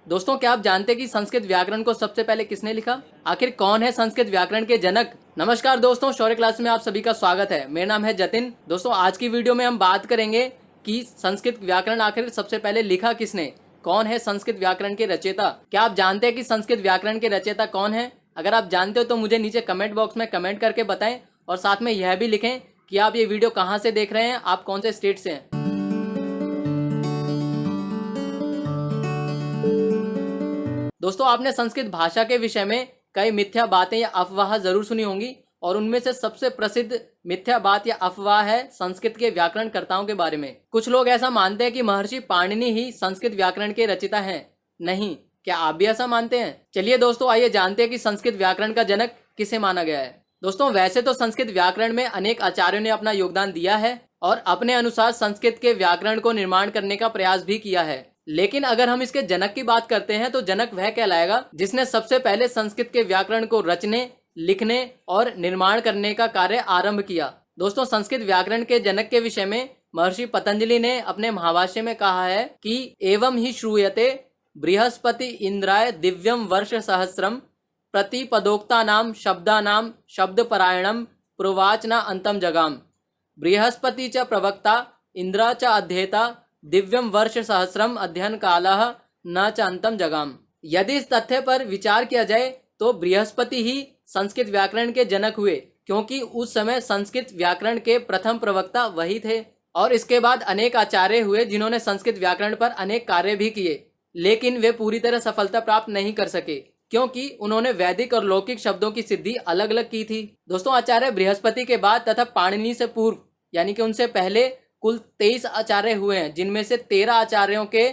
दोस्तों, क्या आप जानते हैं कि संस्कृत व्याकरण को सबसे पहले किसने लिखा? आखिर कौन है संस्कृत व्याकरण के जनक? नमस्कार दोस्तों, शौर्य क्लास में आप सभी का स्वागत है। मेरा नाम है जतिन। दोस्तों, आज की वीडियो में हम बात करेंगे कि संस्कृत व्याकरण आखिर सबसे पहले लिखा किसने, कौन है संस्कृत व्याकरण के रचयिता। क्या आप जानते हैं कि संस्कृत व्याकरण के रचयिता कौन है? अगर आप जानते हो तो मुझे नीचे कमेंट बॉक्स में कमेंट करके बताएं और साथ में यह भी लिखें कि आप ये वीडियो कहाँ से देख रहे हैं, आप कौन से स्टेट से हैं। दोस्तों, आपने संस्कृत भाषा के विषय में कई मिथ्या बातें या अफवाह जरूर सुनी होंगी और उनमें से सबसे प्रसिद्ध मिथ्या बात या अफवाह है संस्कृत के व्याकरणकर्ताओं के बारे में। कुछ लोग ऐसा मानते हैं कि महर्षि पाणिनि ही संस्कृत व्याकरण के रचयिता हैं। नहीं, क्या आप भी ऐसा मानते हैं? चलिए दोस्तों, आइए जानते हैं कि संस्कृत व्याकरण का जनक किसे माना गया है। दोस्तों, वैसे तो संस्कृत व्याकरण में अनेक आचार्यों ने अपना योगदान दिया है और अपने अनुसार संस्कृत के व्याकरण को निर्माण करने का प्रयास भी किया है, लेकिन अगर हम इसके जनक की बात करते हैं तो जनक वह कहलाएगा जिसने सबसे पहले संस्कृत के व्याकरण को रचने, लिखने और निर्माण करने का कार्य आरंभ किया। दोस्तों, संस्कृत व्याकरण के जनक के विषय में महर्षि पतंजलि ने अपने महाभाष्य में कहा है कि एवं ही श्रूयते बृहस्पति इंद्राय दिव्यम वर्ष सहस्रम प्रतिपदोक्ता नाम शब्दानाम शब्दपरायणम प्रोवाचना अंतम जगाम। बृहस्पति च प्रवक्ता इंद्रा च अध्येता दिव्यम वर्ष सहस्रम अध्ययन कालः न च अंतम जगाम। यदि इस तथ्य पर विचार किया जाए तो बृहस्पति ही संस्कृत व्याकरण के जनक हुए, क्योंकि उस समय संस्कृत व्याकरण के प्रथम प्रवक्ता वही थे और इसके बाद अनेक आचार्य हुए जिन्होंने संस्कृत व्याकरण पर अनेक कार्य भी किए, लेकिन वे पूरी तरह सफलता प्राप्त नहीं कर सके क्योंकि उन्होंने वैदिक और लौकिक शब्दों की सिद्धि अलग अलग की थी। दोस्तों, आचार्य बृहस्पति के बाद तथा पाणिनि से पूर्व यानी कि उनसे पहले कुल 23 आचार्य हुए हैं, जिनमें से 13 आचार्यों के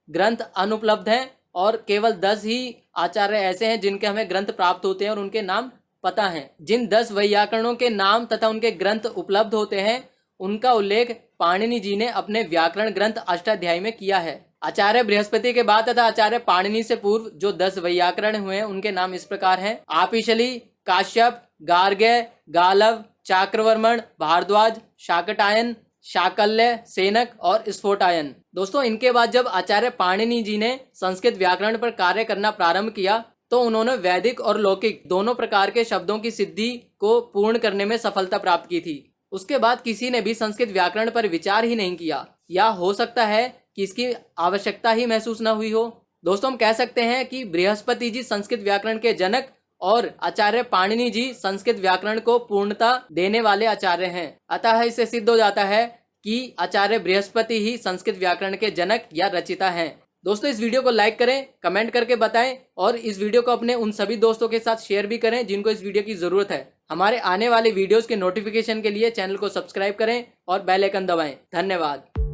ग्रंथ अनुपलब्ध हैं और केवल 10 ही आचार्य ऐसे हैं जिनके हमें ग्रंथ प्राप्त होते हैं और उनके नाम पता हैं। जिन 10 वैयाकरणों के नाम तथा उनके ग्रंथ उपलब्ध होते हैं उनका उल्लेख पाणिनि जी ने अपने व्याकरण ग्रंथ अष्टाध्यायी में किया है। आचार्य बृहस्पति के बाद तथा आचार्य पाणिनि से पूर्व जो 10 वैयाकरण हुए हैं उनके नाम इस प्रकार हैं: आपिशली, काश्यप, गार्ग्य, गालव, चाक्रवर्मण, भारद्वाज, शाकटायन, शाकल्य, सेनक और स्फोटायन। दोस्तों, इनके बाद जब आचार्य पाणिनि जी ने संस्कृत व्याकरण पर कार्य करना प्रारंभ किया तो उन्होंने वैदिक और लौकिक दोनों प्रकार के शब्दों की सिद्धि को पूर्ण करने में सफलता प्राप्त की थी। उसके बाद किसी ने भी संस्कृत व्याकरण पर विचार ही नहीं किया, या हो सकता है कि इसकी आवश्यकता ही महसूस न हुई हो। दोस्तों, हम कह सकते हैं कि बृहस्पति जी संस्कृत व्याकरण के जनक और आचार्य पाणिनि जी संस्कृत व्याकरण को पूर्णता देने वाले आचार्य हैं। अतः इससे सिद्ध हो जाता है कि आचार्य बृहस्पति ही संस्कृत व्याकरण के जनक या रचयिता हैं। दोस्तों, इस वीडियो को लाइक करें, कमेंट करके बताएं और इस वीडियो को अपने उन सभी दोस्तों के साथ शेयर भी करें जिनको इस वीडियो की जरूरत है। हमारे आने वाले वीडियोस के नोटिफिकेशन के लिए चैनल को सब्सक्राइब करें और बेल आइकन दबाएं। धन्यवाद।